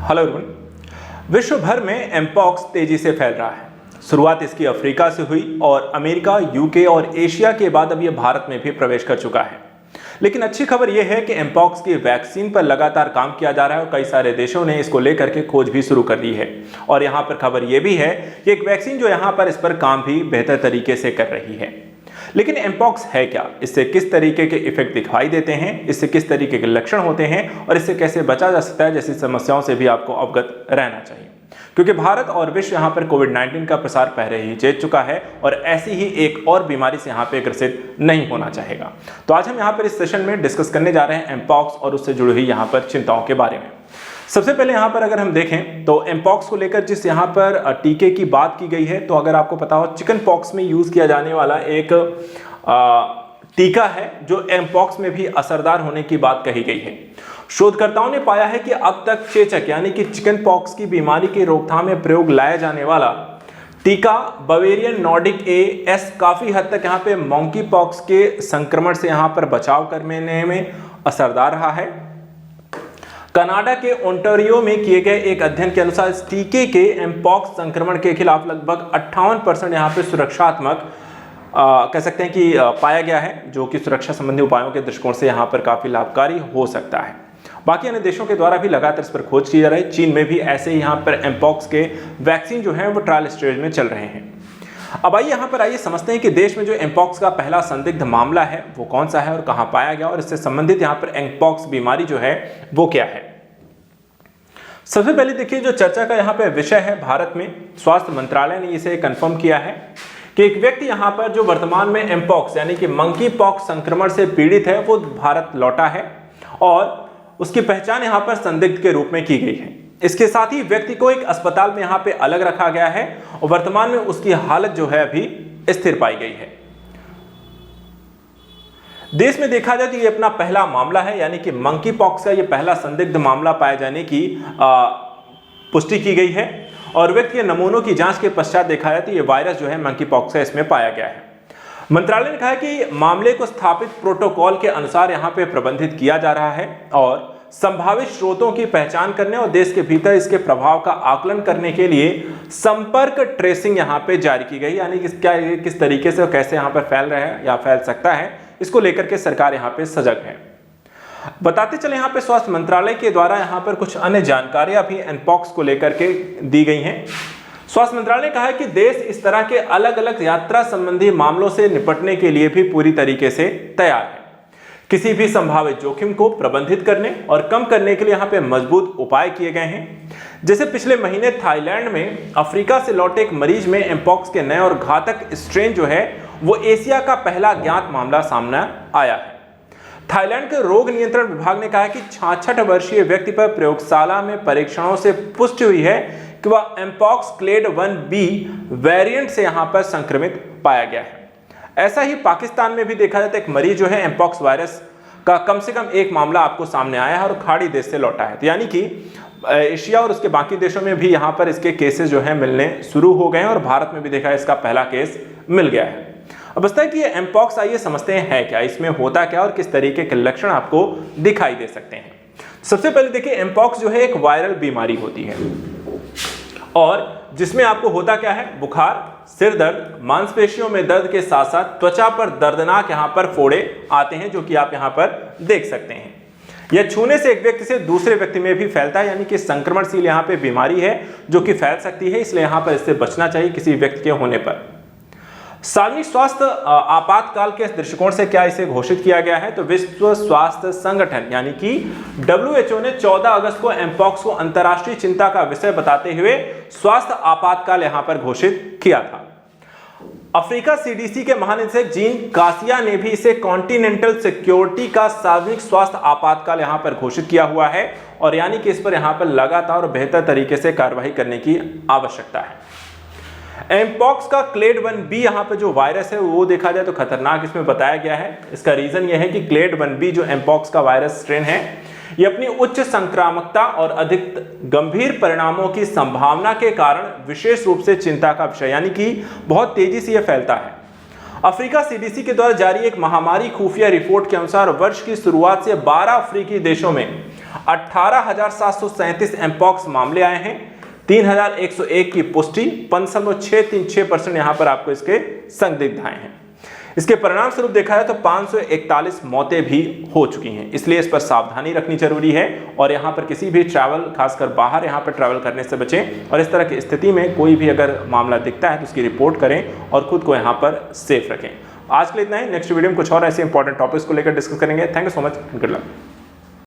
Hello everyone. विश्व भर में एमपॉक्स तेजी से फैल रहा है। शुरुआत इसकी अफ्रीका से हुई और अमेरिका, यूके और एशिया के बाद अब यह भारत में भी प्रवेश कर चुका है। लेकिन अच्छी खबर यह है कि एमपॉक्स की वैक्सीन पर लगातार काम किया जा रहा है और कई सारे देशों ने इसको लेकर के खोज भी शुरू कर दी है। और यहाँ पर खबर यह भी है कि एक वैक्सीन जो यहाँ पर इस पर काम भी बेहतर तरीके से कर रही है। लेकिन एमपॉक्स है क्या, इससे किस तरीके के इफेक्ट दिखाई देते हैं, इससे किस तरीके के लक्षण होते हैं और इससे कैसे बचा जा सकता है, जैसी समस्याओं से भी आपको अवगत रहना चाहिए। क्योंकि भारत और विश्व यहाँ पर कोविड-19 का प्रसार पहले ही जीत चुका है और ऐसी ही एक और बीमारी से यहाँ पे ग्रसित नहीं होना चाहेगा। तो आज हम यहाँ पर इस सेशन में डिस्कस करने जा रहे हैं एमपॉक्स और उससे जुड़ी हुई यहाँ पर चिंताओं के बारे में। सबसे पहले यहाँ पर अगर हम देखें तो एमपॉक्स को लेकर जिस यहाँ पर टीके की बात की गई है, तो अगर आपको पता हो चिकन पॉक्स में यूज किया जाने वाला एक टीका है जो एमपॉक्स में भी असरदार होने की बात कही गई है। शोधकर्ताओं ने पाया है कि अब तक चेचक यानी कि चिकन पॉक्स की बीमारी के रोकथाम में प्रयोग लाया जाने वाला टीका बवेरियन नॉर्डिक एएस काफी हद तक यहाँ पे मंकी पॉक्स के संक्रमण से यहाँ पर बचाव करने में असरदार रहा है। कनाडा के ओंटारियो में किए गए एक अध्ययन के अनुसार इस टीके के एमपॉक्स संक्रमण के खिलाफ लगभग 58% यहाँ पे सुरक्षात्मक कह सकते हैं कि पाया गया है, जो कि सुरक्षा संबंधी उपायों के दृष्टिकोण से यहाँ पर काफी लाभकारी हो सकता है। बाकी अन्य देशों के द्वारा भी लगातार इस पर खोज की जा रही है। चीन में भी ऐसे ही यहाँ पर एमपॉक्स के वैक्सीन जो है वो ट्रायल स्टेज में चल रहे हैं। अब आइए यहाँ पर आइए समझते हैं कि देश में जो एमपॉक्स का पहला संदिग्ध मामला है वो कौन सा है और कहाँ पाया गया और इससे संबंधित यहाँ पर एमपॉक्स बीमारी जो है वो क्या है। सबसे पहले देखिए, जो चर्चा का यहाँ पे विषय है, भारत में स्वास्थ्य मंत्रालय ने इसे कंफर्म किया है कि एक व्यक्ति यहाँ पर जो वर्तमान में एमपॉक्स यानी कि मंकी पॉक्स संक्रमण से पीड़ित है वो भारत लौटा है और उसकी पहचान यहाँ पर संदिग्ध के रूप में की गई है। इसके साथ ही व्यक्ति को एक अस्पताल में यहाँ पे अलग रखा गया है और वर्तमान में उसकी हालत जो है अभी स्थिर पाई गई है। देश में देखा जाए तो ये अपना पहला मामला है, यानी कि मंकी पॉक्स का ये पहला संदिग्ध मामला पाए जाने की पुष्टि की गई है और व्यक्ति के नमूनों की जांच के पश्चात देखा जाए तो ये वायरस जो है मंकी पॉक्स का इसमें पाया गया है। मंत्रालय ने कहा है कि मामले को स्थापित प्रोटोकॉल के अनुसार यहाँ पे प्रबंधित किया जा रहा है और संभावित स्रोतों की पहचान करने और देश के भीतर इसके प्रभाव का आकलन करने के लिए संपर्क ट्रेसिंग यहाँ पे जारी की गई, यानी कि किस तरीके से कैसे यहाँ पर फैल रहा है या फैल सकता है, इसको लेकर के सरकार यहाँ पे सजग है। बताते चले यहाँ पे स्वास्थ्य मंत्रालय के द्वारा यहाँ पर कुछ अन्य जानकारियां भी एमपॉक्स को लेकर के दी गई हैं। स्वास्थ्य मंत्रालय ने कहा है कि देश इस तरह के अलग अलग यात्रा संबंधी मामलों से निपटने के लिए भी पूरी तरीके से तैयार है। किसी भी संभावित जोखिम को प्रबंधित करने और कम करने के लिए यहाँ पे मजबूत उपाय किए गए हैं। जैसे पिछले महीने थाईलैंड में अफ्रीका से लौटे एक मरीज में एमपॉक्स के नए और घातक स्ट्रेन जो है वो एशिया का पहला ज्ञात मामला सामने आया है। थाईलैंड के रोग नियंत्रण विभाग ने कहा है कि 66 वर्षीय व्यक्ति पर प्रयोगशाला में परीक्षणों से पुष्टि हुई है कि वह एमपॉक्स क्लेड 1B वेरिएंट से यहां पर संक्रमित पाया गया है। ऐसा ही पाकिस्तान में भी देखा जाता है, एक मरीज जो है एमपॉक्स वायरस का कम से कम एक मामला आपको सामने आया है और खाड़ी देश से लौटा है। तो यानी कि एशिया और उसके बाकी देशों में भी यहाँ पर इसके केसेस जो है मिलने शुरू हो गए हैं और भारत में भी देखा है इसका पहला केस मिल गया है। अब बचता है कि ये एमपॉक्स, आइए समझते हैं है क्या, इसमें होता क्या और किस तरीके के लक्षण आपको दिखाई दे सकते हैं। सबसे पहले देखिए, एमपॉक्स जो है एक वायरल बीमारी होती है और जिसमें आपको होता क्या है, बुखार, सिर दर्द, मांसपेशियों में दर्द के साथ साथ त्वचा पर दर्दनाक यहाँ पर फोड़े आते हैं, जो कि आप यहाँ पर देख सकते हैं। यह छूने से एक व्यक्ति से दूसरे व्यक्ति में भी फैलता है, यानी कि संक्रमणशील यहाँ पे बीमारी है जो कि फैल सकती है, इसलिए यहाँ पर इससे बचना चाहिए किसी व्यक्ति के होने पर। सार्वजनिक स्वास्थ्य आपातकाल के दृष्टिकोण से क्या इसे घोषित किया गया है, तो विश्व स्वास्थ्य संगठन यानी कि WHO ने 14 अगस्त को एमपॉक्स को अंतर्राष्ट्रीय चिंता का विषय बताते हुए स्वास्थ्य आपातकाल यहां पर घोषित किया था। अफ्रीका CDC के महानिदेशक जीन कासिया ने भी इसे कॉन्टिनेंटल सिक्योरिटी का सार्वजनिक स्वास्थ्य आपातकाल यहां पर घोषित किया हुआ है और यानी कि इस पर यहां पर लगातार और बेहतर तरीके से कार्रवाई करने की आवश्यकता है। एमपॉक्स का क्लेड 1B यहाँ पे जो वायरस है वो देखा जाए तो खतरनाक इसमें बताया गया है। इसका रीजन यह है कि क्लेड 1B जो एमपॉक्स का वायरस स्ट्रेन है, ये अपनी उच्च संक्रामकता और अधिक गंभीर परिणामों की संभावना के कारण विशेष रूप से चिंता का विषय, यानी कि बहुत तेजी से यह फैलता है। अफ्रीका CDC के द्वारा जारी एक महामारी खुफिया रिपोर्ट के अनुसार वर्ष की शुरुआत से 12 अफ्रीकी देशों में 18,737 एमपॉक्स मामले आए हैं, 3,101 की पुष्टि, 5.636% यहां पर आपको इसके संदिग्ध आए हैं। इसके परिणाम स्वरूप देखा जाए तो 541 मौतें भी हो चुकी हैं, इसलिए इस पर सावधानी रखनी जरूरी है और यहाँ पर किसी भी ट्रैवल, खासकर बाहर यहाँ पर ट्रैवल करने से बचें और इस तरह की स्थिति में कोई भी अगर मामला दिखता है तो उसकी रिपोर्ट करें और खुद को यहाँ पर सेफ रखें। आज के लिए इतना ही। नेक्स्ट वीडियो में कुछ और ऐसे इंपॉर्टेंट टॉपिक्स को लेकर डिस्कस करेंगे। Thank you so much, good luck.